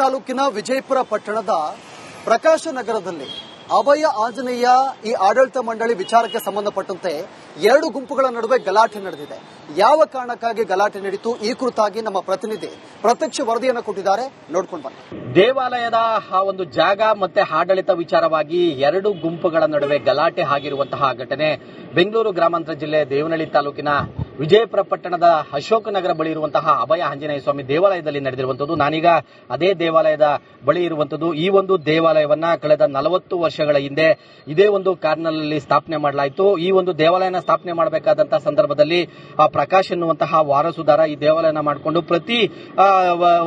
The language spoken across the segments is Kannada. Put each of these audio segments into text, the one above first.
ತಾಲೂಕಿನ ವಿಜಯಪುರ ಪಟ್ಟಣದ ಪ್ರಕಾಶ ನಗರದಲ್ಲಿ ಅಭಯ ಆಂಜನೇಯ ಈ ಆಡಳಿತ ಮಂಡಳಿ ವಿಚಾರಕ್ಕೆ ಸಂಬಂಧಪಟ್ಟಂತೆ ಎರಡು ಗುಂಪುಗಳ ನಡುವೆ ಗಲಾಟೆ ನಡೆದಿದೆ. ಯಾವ ಕಾರಣಕ್ಕಾಗಿ ಗಲಾಟೆ ನಡೆಯಿತು ಈ ಕುರಿತಾಗಿ ನಮ್ಮ ಪ್ರತಿನಿಧಿ ಪ್ರತ್ಯಕ್ಷ ವರದಿಯನ್ನು ಕೊಟ್ಟಿದ್ದಾರೆ, ನೋಡ್ಕೊಂಡು ಬನ್ನಿ. ದೇವಾಲಯದ ಒಂದು ಜಾಗ ಮತ್ತೆ ಆಡಳಿತ ವಿಚಾರವಾಗಿ ಎರಡು ಗುಂಪುಗಳ ನಡುವೆ ಗಲಾಟೆ ಆಗಿರುವಂತಹ ಘಟನೆ ಬೆಂಗಳೂರು ಗ್ರಾಮಾಂತರ ಜಿಲ್ಲೆ ದೇವನಹಳ್ಳಿ ತಾಲೂಕಿನ ವಿಜಯಪುರ ಪಟ್ಟಣದ ಅಶೋಕ ನಗರ ಬಳಿ ಇರುವಂತಹ ಅಭಯ ಆಂಜನೇಯ ಸ್ವಾಮಿ ದೇವಾಲಯದಲ್ಲಿ ನಡೆದಿರುವಂತದ್ದು. ನಾನೀಗ ಅದೇ ದೇವಾಲಯದ ಬಳಿ ಇರುವಂತದ್ದು. ಈ ಒಂದು ದೇವಾಲಯವನ್ನ ಕಳೆದ 40 ವರ್ಷಗಳ ಹಿಂದೆ ಇದೇ ಒಂದು ಕಾರ್ನಲ್ಲಿ ಸ್ಥಾಪನೆ ಮಾಡಲಾಯಿತು. ಈ ಒಂದು ದೇವಾಲಯನ ಸ್ಥಾಪನೆ ಮಾಡಬೇಕಾದಂತಹ ಸಂದರ್ಭದಲ್ಲಿ ಪ್ರಕಾಶ್ ಎನ್ನುವಂತಹ ವಾರಸುದಾರ ಈ ದೇವಾಲಯನ ಮಾಡಿಕೊಂಡು ಪ್ರತಿ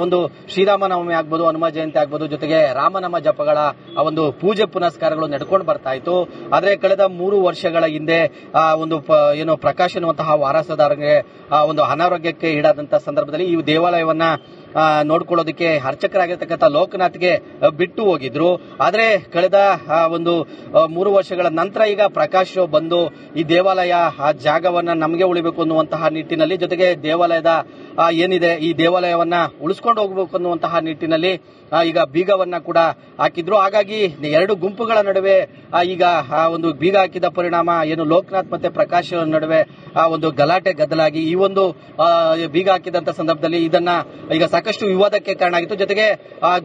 ಒಂದು ಶ್ರೀರಾಮನವಮಿ ಆಗ್ಬೋದು, ಹನುಮ ಜಯಂತಿ ಆಗ್ಬೋದು, ಜೊತೆಗೆ ರಾಮನಾಮ ಜಪಗಳ ಒಂದು ಪೂಜೆ ಪುನಸ್ಕಾರಗಳು ನಡ್ಕೊಂಡು ಬರ್ತಾ ಇತ್ತು. ಆದ್ರೆ ಕಳೆದ 3 ವರ್ಷಗಳ ಹಿಂದೆ ಒಂದು ಪ್ರಕಾಶ್ ಎನ್ನುವಂತಹ ವಾರಸುದಾರರಿಗೆ ಒಂದು ಅನಾರೋಗ್ಯಕ್ಕೆ ಈಡಾದಂತಹ ಸಂದರ್ಭದಲ್ಲಿ ಈ ದೇವಾಲಯವನ್ನ ನೋಡ್ಕೊಳ್ಳೋದಕ್ಕೆ ಅರ್ಚಕರಾಗಿರ್ತಕ್ಕಂಥ ಲೋಕನಾಥ್ಗೆ ಬಿಟ್ಟು ಹೋಗಿದ್ರು. ಆದ್ರೆ ಕಳೆದ ಒಂದು 3 ವರ್ಷಗಳ ನಂತರ ಈಗ ಪ್ರಕಾಶ್ ಬಂದು ಈ ದೇವಾಲಯ ಜಾಗವನ್ನ ನಮಗೆ ಉಳಿಬೇಕು ಅನ್ನುವಂತಹ ನಿಟ್ಟಿನಲ್ಲಿ, ಜೊತೆಗೆ ದೇವಾಲಯದ ಏನಿದೆ ಈ ದೇವಾಲಯವನ್ನ ಉಳಿಸ್ಕೊಂಡು ಹೋಗಬೇಕು ಅನ್ನುವಂತಹ ನಿಟ್ಟಿನಲ್ಲಿ ಈಗ ಬೀಗವನ್ನ ಕೂಡ ಹಾಕಿದ್ರು. ಹಾಗಾಗಿ ಎರಡು ಗುಂಪುಗಳ ನಡುವೆ ಈಗ ಒಂದು ಬೀಗ ಹಾಕಿದ ಪರಿಣಾಮ ಏನು ಲೋಕನಾಥ್ ಮತ್ತೆ ಪ್ರಕಾಶ್ ನಡುವೆ ಒಂದು ಗಲಾಟೆ ಗದ್ದಲಾಗಿ ಈ ಒಂದು ಬೀಗ ಹಾಕಿದಂತ ಸಂದರ್ಭದಲ್ಲಿ ಇದನ್ನ ಈಗ ಸಾಕಷ್ಟು ವಿವಾದಕ್ಕೆ ಕಾರಣ ಆಗಿತ್ತು. ಜೊತೆಗೆ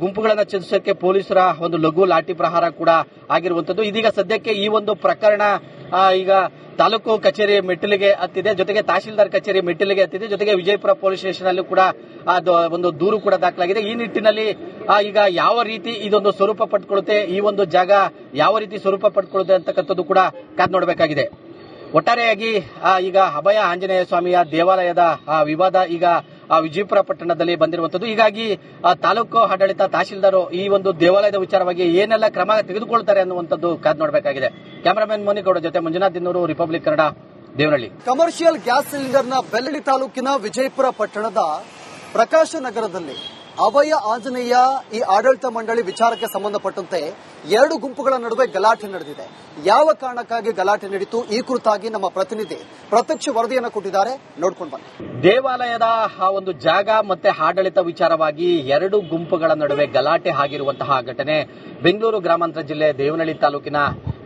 ಗುಂಪುಗಳನ್ನ ಚದುರಿಸೋಕೆ ಪೊಲೀಸರ ಒಂದು ಲಘು ಲಾಠಿ ಪ್ರಹಾರ ಕೂಡ ಆಗಿರುವಂತದ್ದು. ಇದೀಗ ಸದ್ಯಕ್ಕೆ ಈ ಒಂದು ಪ್ರಕರಣ ಈಗ ತಾಲೂಕು ಕಚೇರಿ ಮೆಟ್ಟಿಲಿಗೆ ಹತ್ತಿದೆ, ಜೊತೆಗೆ ತಹಶೀಲ್ದಾರ್ ಕಚೇರಿ ಮೆಟ್ಟಿಲಿಗೆ ಹತ್ತಿದೆ, ಜೊತೆಗೆ ವಿಜಯಪುರ ಪೊಲೀಸ್ ಸ್ಟೇಷನ್ ಅಲ್ಲೂ ಕೂಡ ಒಂದು ದೂರು ಕೂಡ ದಾಖಲಾಗಿದೆ. ಈ ನಿಟ್ಟಿನಲ್ಲಿ ಈಗ ಯಾವ ರೀತಿ ಇದೊಂದು ಸ್ವರೂಪ ಪಡ್ಕೊಳ್ಳುತ್ತೆ, ಈ ಒಂದು ಜಾಗ ಯಾವ ರೀತಿ ಸ್ವರೂಪ ಪಡ್ಕೊಳ್ಳುತ್ತೆ ಅಂತಕ್ಕಂಥದ್ದು ಕೂಡ ಕಾದ್ ನೋಡಬೇಕಾಗಿದೆ. ಒಟ್ಟಾರೆಯಾಗಿ ಈಗ ಅಭಯ ಆಂಜನೇಯ ಸ್ವಾಮಿಯ ದೇವಾಲಯದ ವಿವಾದ ಈಗ ವಿಜಯಪುರ ಪಟ್ಟಣದಲ್ಲಿ ಬಂದಿರುವಂತದ್ದು. ಹೀಗಾಗಿ ತಾಲೂಕು ಆಡಳಿತ ತಹಶೀಲ್ದಾರ್ ಈ ಒಂದು ದೇವಾಲಯದ ವಿಚಾರವಾಗಿ ಏನೆಲ್ಲ ಕ್ರಮ ತೆಗೆದುಕೊಳ್ತಾರೆ ಅನ್ನುವಂಥದ್ದು ಕಾದ್ ನೋಡಬೇಕಾಗಿದೆ. ಕ್ಯಾಮರಾಮನ್ ಮೋನಿಗೌಡ ಜೊತೆ Manjunath Dinnur, republic Kannada, Devanahalli. Commercial gas ಸಿಲಿಂಡರ್ನ ಬೆಳ್ಳಡಿ ತಾಲೂಕಿನ ವಿಜಯಪುರ ಪಟ್ಟಣದ ಪ್ರಕಾಶ ನಗರದಲ್ಲಿ ಅಭಯ ಆಂಜನೇಯ ಈ ಆಡಳಿತ ಮಂಡಳಿ ವಿಚಾರಕ್ಕೆ ಸಂಬಂಧಪಟ್ಟಂತೆ ಎರಡು ಗುಂಪುಗಳ ನಡುವೆ ಗಲಾಟೆ ನಡೆದಿದೆ. ಯಾವ ಕಾರಣಕ್ಕಾಗಿ ಗಲಾಟೆ ನಡೆಯಿತು ಈ ಕುರಿತಾಗಿ ನಮ್ಮ ಪ್ರತಿನಿಧಿ ಪ್ರತ್ಯಕ್ಷ ವರದಿಯನ್ನು ಕೊಟ್ಟಿದ್ದಾರೆ, ನೋಡ್ಕೊಂಡು ಬನ್ನಿ. ದೇವಾಲಯದ ಒಂದು ಜಾಗ ಮತ್ತೆ ಆಡಳಿತ ವಿಚಾರವಾಗಿ ಎರಡು ಗುಂಪುಗಳ ನಡುವೆ ಗಲಾಟೆ ಆಗಿರುವಂತಹ ಘಟನೆ ಬೆಂಗಳೂರು ಗ್ರಾಮಾಂತರ ಜಿಲ್ಲೆ ದೇವನಹಳ್ಳಿ ತಾಲೂಕಿನ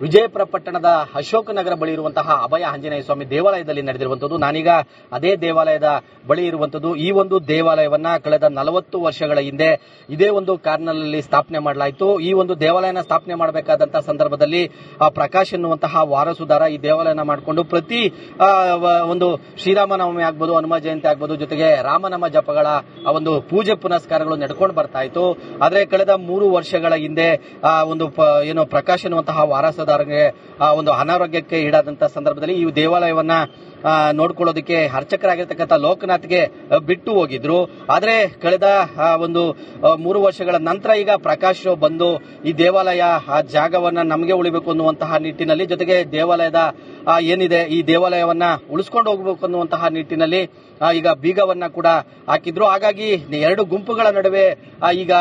ವಿಜಯಪುರ ಪಟ್ಟಣದ ಅಶೋಕ ನಗರ ಬಳಿ ಇರುವಂತಹ ಅಭಯ ಆಂಜನೇಯ ಸ್ವಾಮಿ ದೇವಾಲಯದಲ್ಲಿ ನಡೆದಿರುವಂತದ್ದು. ನಾನೀಗ ಅದೇ ದೇವಾಲಯದ ಬಳಿ ಇರುವಂತದ್ದು. ಈ ಒಂದು ದೇವಾಲಯವನ್ನ ಕಳೆದ 40 ವರ್ಷಗಳ ಹಿಂದೆ ಇದೇ ಒಂದು ಕಾರ್ನಲ್ಲಿ ಸ್ಥಾಪನೆ ಮಾಡಲಾಯಿತು. ಈ ಒಂದು ದೇವಾಲಯನ ಸ್ಥಾಪನೆ ಮಾಡಬೇಕಾದಂತಹ ಸಂದರ್ಭದಲ್ಲಿ ಪ್ರಕಾಶ್ ಎನ್ನುವಂತಹ ವಾರಸುದಾರ ಈ ದೇವಾಲಯನ ಮಾಡಿಕೊಂಡು ಪ್ರತಿ ಒಂದು ಶ್ರೀರಾಮನವಮಿ ಆಗ್ಬೋದು, ಹನುಮ ಜಯಂತಿ ಆಗ್ಬೋದು, ಜೊತೆಗೆ ರಾಮನಾಮ ಜಪಗಳ ಒಂದು ಪೂಜೆ ಪುನಸ್ಕಾರಗಳು ನಡ್ಕೊಂಡು ಬರ್ತಾ ಇತ್ತು. ಆದ್ರೆ ಕಳೆದ 3 ವರ್ಷಗಳ ಹಿಂದೆ ಒಂದು ಪ್ರಕಾಶ್ ಎನ್ನುವಂತಹ ವಾರಸುದಾರರಿಗೆ ಒಂದು ಅನಾರೋಗ್ಯಕ್ಕೆ ಈಡಾದಂತಹ ಸಂದರ್ಭದಲ್ಲಿ ಈ ದೇವಾಲಯವನ್ನ ನೋಡ್ಕೊಳ್ಳೋದಕ್ಕೆ ಅರ್ಚಕರಾಗಿರ್ತಕ್ಕಂಥ ಲೋಕನಾಥ್ಗೆ ಬಿಟ್ಟು ಹೋಗಿದ್ರು. ಆದ್ರೆ ಕಳೆದ ಒಂದು 3 ವರ್ಷಗಳ ನಂತರ ಈಗ ಪ್ರಕಾಶ್ ಬಂದು ಈ ದೇವಾಲಯ ಜಾಗವನ್ನ ನಮಗೆ ಉಳಿಬೇಕು ಅನ್ನುವಂತಹ ನಿಟ್ಟಿನಲ್ಲಿ, ಜೊತೆಗೆ ದೇವಾಲಯದ ಏನಿದೆ ಈ ದೇವಾಲಯವನ್ನ ಉಳಿಸ್ಕೊಂಡು ಹೋಗಬೇಕು ಅನ್ನುವಂತಹ ನಿಟ್ಟಿನಲ್ಲಿ ಈಗ ಬೀಗವನ್ನ ಕೂಡ ಹಾಕಿದ್ರು. ಹಾಗಾಗಿ ಎರಡು ಗುಂಪುಗಳ ನಡುವೆ ಈಗ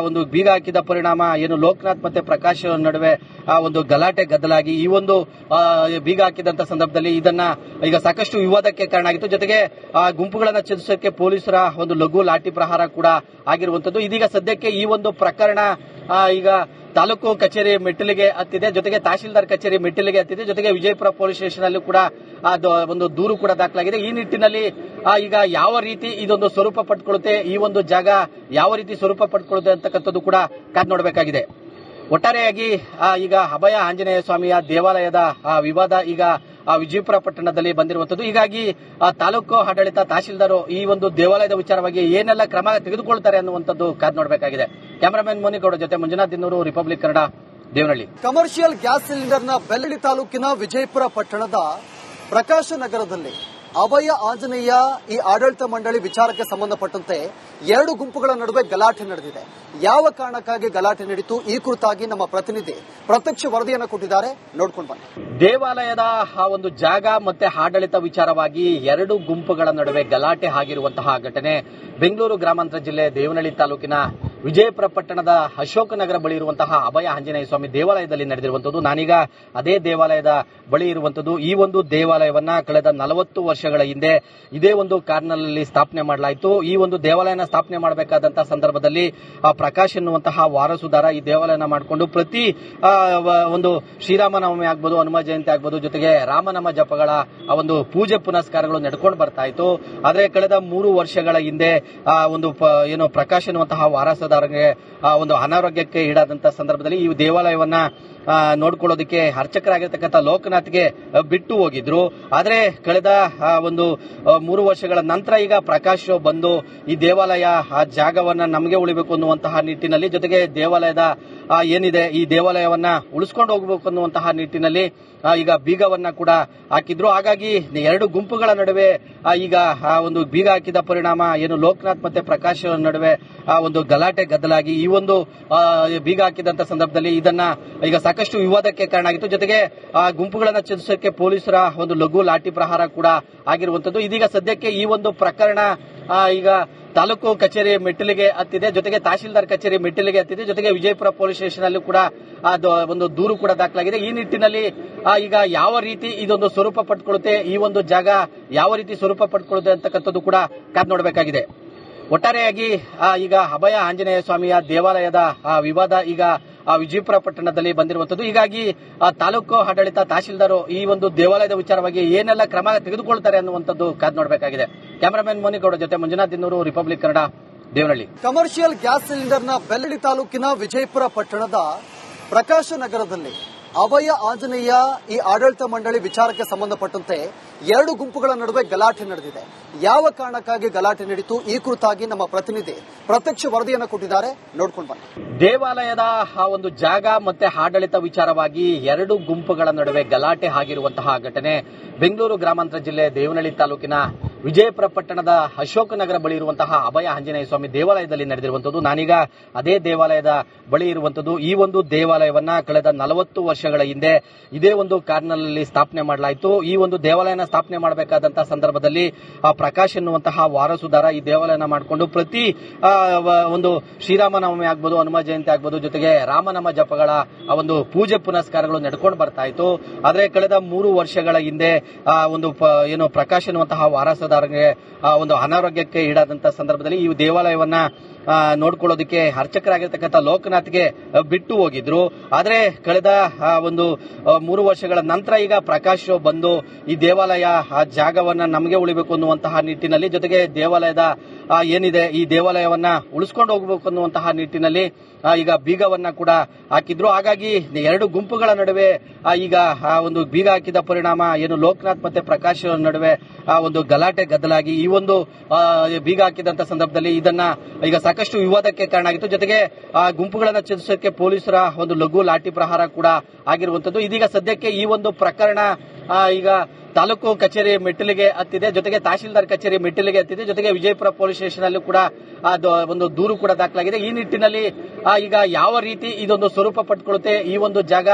ಒಂದು ಬೀಗ ಹಾಕಿದ ಪರಿಣಾಮ ಏನು ಲೋಕನಾಥ್ ಮತ್ತೆ ಪ್ರಕಾಶ್ ನಡುವೆ ಒಂದು ಗಲಾಟೆ ಗದ್ದಲಾಗಿ ಈ ಒಂದು ಬೀಗ ಹಾಕಿದಂತ ಸಂದರ್ಭದಲ್ಲಿ ಇದನ್ನ ಈಗ ಸಾಕಷ್ಟು ವಿವಾದಕ್ಕೆ ಕಾರಣ ಆಗಿತ್ತು. ಜೊತೆಗೆ ಗುಂಪುಗಳನ್ನ ಚದುರಿಸೋಕೆ ಪೊಲೀಸರ ಒಂದು ಲಘು ಲಾಠಿ ಪ್ರಹಾರ ಕೂಡ ಆಗಿರುವಂತದ್ದು. ಇದೀಗ ಸದ್ಯಕ್ಕೆ ಈ ಒಂದು ಪ್ರಕರಣ ಈಗ ತಾಲೂಕು ಕಚೇರಿ ಮೆಟ್ಟಿಲಿಗೆ ಹತ್ತಿದೆ, ಜೊತೆಗೆ ತಹಶೀಲ್ದಾರ್ ಕಚೇರಿ ಮೆಟ್ಟಿಲಿಗೆ ಹತ್ತಿದೆ, ಜೊತೆಗೆ ವಿಜಯಪುರ ಪೊಲೀಸ್ ಸ್ಟೇಷನ್ ಅಲ್ಲೂ ಕೂಡ ಒಂದು ದೂರು ಕೂಡ ದಾಖಲಾಗಿದೆ. ಈ ನಿಟ್ಟಿನಲ್ಲಿ ಈಗ ಯಾವ ರೀತಿ ಇದೊಂದು ಸ್ವರೂಪ ಪಡ್ಕೊಳ್ಳುತ್ತೆ, ಈ ಒಂದು ಜಾಗ ಯಾವ ರೀತಿ ಸ್ವರೂಪ ಪಡ್ಕೊಳ್ಳುತ್ತೆ ಅಂತಕ್ಕಂಥದ್ದು ಕೂಡ ಕಾದ್ ನೋಡಬೇಕಾಗಿದೆ. ಒಟ್ಟಾರೆಯಾಗಿ ಈಗ ಅಭಯ ಆಂಜನೇಯ ಸ್ವಾಮಿಯ ದೇವಾಲಯದ ವಿವಾದ ಈಗ ವಿಜಯಪುರ ಪಟ್ಟಣದಲ್ಲಿ ಬಂದಿರುವಂತದ್ದು. ಹೀಗಾಗಿ ತಾಲೂಕು ಆಡಳಿತ ತಹಶೀಲ್ದಾರ್ ಈ ಒಂದು ದೇವಾಲಯದ ವಿಚಾರವಾಗಿ ಏನೆಲ್ಲ ಕ್ರಮ ತೆಗೆದುಕೊಳ್ತಾರೆ ಅನ್ನುವಂಥದ್ದು ಕಾದ್ ನೋಡಬೇಕಾಗಿದೆ. ಕ್ಯಾಮರಾಮನ್ ಮೋನಿಗೌಡ ಜೊತೆ Manjunath Dinnur, republic Kannada, Devanahalli. Commercial gas ಸಿಲಿಂಡರ್ನ ಬೆಳ್ಳಡಿ ತಾಲೂಕಿನ ವಿಜಯಪುರ ಪಟ್ಟಣದ ಪ್ರಕಾಶ ನಗರದಲ್ಲಿ ಅಭಯ ಆಂಜನೇಯ ಈ ಆಡಳಿತ ಮಂಡಳಿ ವಿಚಾರಕ್ಕೆ ಸಂಬಂಧಪಟ್ಟಂತೆ ಎರಡು ಗುಂಪುಗಳ ನಡುವೆ ಗಲಾಟೆ ನಡೆದಿದೆ. ಯಾವ ಕಾರಣಕ್ಕಾಗಿ ಗಲಾಟೆ ನಡೆಯಿತು ಈ ಕುರಿತಾಗಿ ನಮ್ಮ ಪ್ರತಿನಿಧಿ ಪ್ರತ್ಯಕ್ಷ ವರದಿಯನ್ನು ಕೊಟ್ಟಿದ್ದಾರೆ, ನೋಡ್ಕೊಂಡು ಬನ್ನಿ. ದೇವಾಲಯದ ಒಂದು ಜಾಗ ಮತ್ತೆ ಆಡಳಿತ ವಿಚಾರವಾಗಿ ಎರಡು ಗುಂಪುಗಳ ನಡುವೆ ಗಲಾಟೆ ಆಗಿರುವಂತಹ ಘಟನೆ ಬೆಂಗಳೂರು ಗ್ರಾಮಾಂತರ ಜಿಲ್ಲೆ ದೇವನಹಳ್ಳಿ ತಾಲೂಕಿನ ವಿಜಯಪುರ ಪಟ್ಟಣದ ಅಶೋಕನಗರ ಬಳಿ ಇರುವಂತಹ ಅಭಯ ಆಂಜನೇಯ ಸ್ವಾಮಿ ದೇವಾಲಯದಲ್ಲಿ ನಡೆದಿರುವಂತದ್ದು. ನಾನೀಗ ಅದೇ ದೇವಾಲಯದ ಬಳಿ ಇರುವಂತದ್ದು. ಈ ಒಂದು ದೇವಾಲಯವನ್ನ ಕಳೆದ 40 ವರ್ಷಗಳ ಹಿಂದೆ ಇದೇ ಒಂದು ಕಾರ್ನಲ್ಲಿ ಸ್ಥಾಪನೆ ಮಾಡಲಾಯಿತು. ಈ ಒಂದು ದೇವಾಲಯನ ಸ್ಥಾಪನೆ ಮಾಡಬೇಕಾದಂತಹ ಸಂದರ್ಭದಲ್ಲಿ ಪ್ರಕಾಶ್ ಎನ್ನುವಂತಹ ವಾರಸುದಾರ ಈ ದೇವಾಲಯನ ಮಾಡಿಕೊಂಡು ಪ್ರತಿ ಒಂದು ಶ್ರೀರಾಮನವಮಿ ಆಗ್ಬೋದು, ಹನುಮ ಜಯಂತಿ ಆಗ್ಬೋದು, ಜೊತೆಗೆ ರಾಮನಾಮ ಜಪಗಳ ಒಂದು ಪೂಜೆ ಪುನಸ್ಕಾರಗಳು ನಡ್ಕೊಂಡು ಬರ್ತಾ ಇತ್ತು. ಆದ್ರೆ ಕಳೆದ 3 ವರ್ಷಗಳ ಹಿಂದೆ ಒಂದು ಪ್ರಕಾಶ್ ಎನ್ನುವಂತಹ ವಾರಸುದಾರರಿಗೆ ಒಂದು ಅನಾರೋಗ್ಯಕ್ಕೆ ಈಡಾದಂತಹ ಸಂದರ್ಭದಲ್ಲಿ ಈ ದೇವಾಲಯವನ್ನ ನೋಡ್ಕೊಳ್ಳೋದಕ್ಕೆ ಅರ್ಚಕರಾಗಿರ್ತಕ್ಕಂಥ ಲೋಕನಾಥ್ಗೆ ಬಿಟ್ಟು ಹೋಗಿದ್ರು. ಆದ್ರೆ ಕಳೆದ ಒಂದು 3 ವರ್ಷಗಳ ನಂತರ ಈಗ ಪ್ರಕಾಶ್ ಬಂದು ಈ ದೇವಾಲಯ ಆ ಜಾಗವನ್ನ ನಮಗೆ ಉಳಿಬೇಕು ಅನ್ನುವಂತಹ ನಿಟ್ಟಿನಲ್ಲಿ, ಜೊತೆಗೆ ದೇವಾಲಯದ ಏನಿದೆ ಈ ದೇವಾಲಯವನ್ನ ಉಳಿಸ್ಕೊಂಡು ಹೋಗಬೇಕು ಅನ್ನುವಂತಹ ನಿಟ್ಟಿನಲ್ಲಿ ಈಗ ಬೀಗವನ್ನ ಕೂಡ ಹಾಕಿದ್ರು. ಹಾಗಾಗಿ 2 ಗುಂಪುಗಳ ನಡುವೆ ಈಗ ಒಂದು ಬೀಗ ಹಾಕಿದ ಪರಿಣಾಮ ಏನು ಲೋಕನಾಥ್ ಮತ್ತೆ ಪ್ರಕಾಶ್ ನಡುವೆ ಒಂದು ಗಲಾಟೆ ಗದ್ದಲಾಗಿ ಈ ಒಂದು ಬೀಗ ಹಾಕಿದಂತ ಸಂದರ್ಭದಲ್ಲಿ ಇದನ್ನ ಈಗ ಸಾಕಷ್ಟು ವಿವಾದಕ್ಕೆ ಕಾರಣ ಆಗಿತ್ತು. ಜೊತೆಗೆ ಗುಂಪುಗಳನ್ನ ಚದುರಿಸೋಕೆ ಪೊಲೀಸರ ಒಂದು ಲಘು ಲಾಠಿ ಪ್ರಹಾರ ಕೂಡ ಆಗಿರುವಂತದ್ದು. ಇದೀಗ ಸದ್ಯಕ್ಕೆ ಈ ಒಂದು ಪ್ರಕರಣ ಈಗ ತಾಲೂಕು ಕಚೇರಿ ಮೆಟ್ಟಿಲಿಗೆ ಹತ್ತಿದೆ, ಜೊತೆಗೆ ತಹಶೀಲ್ದಾರ್ ಕಚೇರಿ ಮೆಟ್ಟಿಲಿಗೆ ಹತ್ತಿದೆ, ಜೊತೆಗೆ ವಿಜಯಪುರ ಪೊಲೀಸ್ ಸ್ಟೇಷನ್ ಅಲ್ಲೂ ಕೂಡ ಒಂದು ದೂರು ಕೂಡ ದಾಖಲಾಗಿದೆ. ಈ ನಿಟ್ಟಿನಲ್ಲಿ ಈಗ ಯಾವ ರೀತಿ ಇದೊಂದು ಸ್ವರೂಪ ಪಡ್ಕೊಳ್ಳುತ್ತೆ, ಈ ಒಂದು ಜಾಗ ಯಾವ ರೀತಿ ಸ್ವರೂಪ ಪಡ್ಕೊಳ್ಳುತ್ತೆ ಅಂತಕ್ಕಂಥದ್ದು ಕೂಡ ಕಾದ್ ನೋಡಬೇಕಾಗಿದೆ. ಒಟ್ಟಾರೆಯಾಗಿ ಈಗ ಅಭಯ ಆಂಜನೇಯ ಸ್ವಾಮಿಯ ದೇವಾಲಯದ ವಿವಾದ ಈಗ ವಿಜಯಪುರ ಪಟ್ಟಣದಲ್ಲಿ ಬಂದಿರುವಂತದ್ದು. ಹೀಗಾಗಿ ತಾಲೂಕು ಆಡಳಿತ ತಹಶೀಲ್ದಾರ್ ಈ ಒಂದು ದೇವಾಲಯದ ವಿಚಾರವಾಗಿ ಏನೆಲ್ಲ ಕ್ರಮ ತೆಗೆದುಕೊಳ್ತಾರೆ ಅನ್ನುವಂಥದ್ದು ಕಾದ್ ನೋಡಬೇಕಾಗಿದೆ. ಕ್ಯಾಮರಾಮನ್ ಮೋನಿಗೌಡ ಜೊತೆ Manjunath Dinnur, republic Kannada, Devanahalli. Commercial gas ಸಿಲಿಂಡರ್ನ ಬೆಳ್ಳಡಿ ತಾಲೂಕಿನ ವಿಜಯಪುರ ಪಟ್ಟಣದ ಪ್ರಕಾಶ ನಗರದಲ್ಲಿ ಅಭಯ ಆಂಜನೇಯ ಈ ಆಡಳಿತ ಮಂಡಳಿ ವಿಚಾರಕ್ಕೆ ಸಂಬಂಧಪಟ್ಟಂತೆ 2 ಗುಂಪುಗಳ ನಡುವೆ ಗಲಾಟೆ ನಡೆದಿದೆ. ಯಾವ ಕಾರಣಕ್ಕಾಗಿ ಗಲಾಟೆ ನಡೀತು, ಈ ಕುರಿತಾಗಿ ನಮ್ಮ ಪ್ರತಿನಿಧಿ ಪ್ರತ್ಯಕ್ಷ ವರದಿಯನ್ನು ಕೊಟ್ಟಿದ್ದಾರೆ, ನೋಡ್ಕೊಂಡು ಬನ್ನಿ. ದೇವಾಲಯದ ಒಂದು ಜಾಗ ಮತ್ತೆ ಆಡಳಿತ ವಿಚಾರವಾಗಿ 2 ಗುಂಪುಗಳ ನಡುವೆ ಗಲಾಟೆ ಆಗಿರುವಂತಹ ಘಟನೆ ಬೆಂಗಳೂರು ಗ್ರಾಮಾಂತರ ಜಿಲ್ಲೆ ದೇವನಹಳ್ಳಿ ತಾಲೂಕಿನ ವಿಜಯಪುರ ಪಟ್ಟಣದ ಅಶೋಕನಗರ ಬಳಿ ಇರುವಂತಹ ಅಭಯ ಆಂಜನೇಯ ಸ್ವಾಮಿ ದೇವಾಲಯದಲ್ಲಿ ನಡೆದಿರುವಂತದ್ದು. ನಾನೀಗ ಅದೇ ದೇವಾಲಯದ ಬಳಿ ಇರುವಂತದ್ದು. ಈ ಒಂದು ದೇವಾಲಯವನ್ನ ಕಳೆದ 40 ವರ್ಷಗಳ ಹಿಂದೆ ಇದೇ ಒಂದು ಕಾರ್ನಲ್ಲಿ ಸ್ಥಾಪನೆ ಮಾಡಲಾಯಿತು. ಈ ಒಂದು ದೇವಾಲಯನ ಸ್ಥಾಪನೆ ಮಾಡಬೇಕಾದಂತಹ ಸಂದರ್ಭದಲ್ಲಿ ಪ್ರಕಾಶ್ ಎನ್ನುವಂತಹ ವಾರಸುದಾರ ಈ ದೇವಾಲಯನ ಮಾಡಿಕೊಂಡು ಪ್ರತಿ ಒಂದು ಶ್ರೀರಾಮನವಮಿ ಆಗ್ಬೋದು, ಹನುಮ ಜಯಂತಿ ಆಗ್ಬೋದು, ಜೊತೆಗೆ ರಾಮನಾಮ ಜಪಗಳ ಒಂದು ಪೂಜೆ ಪುನಸ್ಕಾರಗಳು ನಡ್ಕೊಂಡು ಬರ್ತಾ ಇತ್ತು. ಆದ್ರೆ ಕಳೆದ 3 ವರ್ಷಗಳ ಹಿಂದೆ ಒಂದು ಪ್ರಕಾಶ್ ಎನ್ನುವಂತಹ ವಾರಸುದಾರರಿಗೆ ಒಂದು ಅನಾರೋಗ್ಯಕ್ಕೆ ಈಡಾದಂತಹ ಸಂದರ್ಭದಲ್ಲಿ ಈ ದೇವಾಲಯವನ್ನ ನೋಡ್ಕೊಳ್ಳೋದಕ್ಕೆ ಅರ್ಚಕರಾಗಿರ್ತಕ್ಕಂಥ ಲೋಕನಾಥ್ಗೆ ಬಿಟ್ಟು ಹೋಗಿದ್ರು. ಆದ್ರೆ ಕಳೆದ ಒಂದು 3 ವರ್ಷಗಳ ನಂತರ ಈಗ ಪ್ರಕಾಶ್ ಬಂದು ಈ ದೇವಾಲಯ ಆ ಜಾಗವನ್ನ ನಮಗೆ ಉಳಿಬೇಕು ಅನ್ನುವಂತಹ ನಿಟ್ಟಿನಲ್ಲಿ, ಜೊತೆಗೆ ದೇವಾಲಯದ ಏನಿದೆ ಈ ದೇವಾಲಯವನ್ನ ಉಳಿಸ್ಕೊಂಡು ಹೋಗಬೇಕು ಅನ್ನುವಂತಹ ನಿಟ್ಟಿನಲ್ಲಿ ಈಗ ಬೀಗವನ್ನ ಕೂಡ ಹಾಕಿದ್ರು. ಹಾಗಾಗಿ 2 ಗುಂಪುಗಳ ನಡುವೆ ಈಗ ಒಂದು ಬೀಗ ಹಾಕಿದ ಪರಿಣಾಮ ಏನು ಲೋಕನಾಥ್ ಮತ್ತೆ ಪ್ರಕಾಶ್ ನಡುವೆ ಒಂದು ಗಲಾಟೆ ಗದ್ದಲಾಗಿ ಈ ಒಂದು ಬೀಗ ಹಾಕಿದಂತ ಸಂದರ್ಭದಲ್ಲಿ ಇದನ್ನ ಈಗ ಸಾಕಷ್ಟು ವಿವಾದಕ್ಕೆ ಕಾರಣ ಆಗಿತ್ತು. ಜೊತೆಗೆ ಗುಂಪುಗಳನ್ನ ಚದುರಿಸೋಕೆ ಪೊಲೀಸರ ಒಂದು ಲಘು ಲಾಠಿ ಪ್ರಹಾರ ಕೂಡ ಆಗಿರುವಂತದ್ದು. ಇದೀಗ ಸದ್ಯಕ್ಕೆ ಈ ಒಂದು ಪ್ರಕರಣ ಈಗ ತಾಲೂಕು ಕಚೇರಿ ಮೆಟ್ಟಿಲಿಗೆ ಹತ್ತಿದೆ, ಜೊತೆಗೆ ತಹಶೀಲ್ದಾರ್ ಕಚೇರಿ ಮೆಟ್ಟಿಲಿಗೆ ಹತ್ತಿದೆ, ಜೊತೆಗೆ ವಿಜಯಪುರ ಪೊಲೀಸ್ ಸ್ಟೇಷನ್ ಅಲ್ಲೂ ಕೂಡ ಒಂದು ದೂರು ಕೂಡ ದಾಖಲಾಗಿದೆ. ಈ ನಿಟ್ಟಿನಲ್ಲಿ ಈಗ ಯಾವ ರೀತಿ ಇದೊಂದು ಸ್ವರೂಪ ಪಡ್ಕೊಳ್ಳುತ್ತೆ, ಈ ಒಂದು ಜಾಗ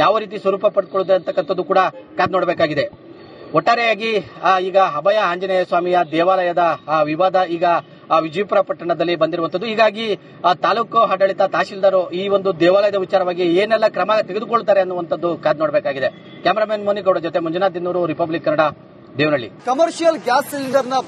ಯಾವ ರೀತಿ ಸ್ವರೂಪ ಪಡ್ಕೊಳ್ಳುತ್ತೆ ಅಂತಕ್ಕಂಥದ್ದು ಕೂಡ ಕಾದ್ ನೋಡಬೇಕಾಗಿದೆ. ಒಟ್ಟಾರೆಯಾಗಿ ಈಗ ಅಭಯ ಆಂಜನೇಯ ಸ್ವಾಮಿಯ ದೇವಾಲಯದ ವಿವಾದ ಈಗ ವಿಜಯಪುರ ಪಟ್ಟಣದಲ್ಲಿ ಬಂದಿರುವಂತದ್ದು. ಹೀಗಾಗಿ ತಾಲೂಕು ಆಡಳಿತ ತಹಶೀಲ್ದಾರ್ ಈ ಒಂದು ದೇವಾಲಯದ ವಿಚಾರವಾಗಿ ಏನೆಲ್ಲ ಕ್ರಮ ತೆಗೆದುಕೊಳ್ತಾರೆ ಅನ್ನುವಂಥದ್ದು ಕಾದ್ ನೋಡಬೇಕಾಗಿದೆ. ಕ್ಯಾಮರಾಮನ್ ಮೋನಿಗೌಡ ಜೊತೆ Manjunath Dinnur, republic Kannada, Devanahalli. Commercial gas ಸಿಲಿಂಡರ್ನ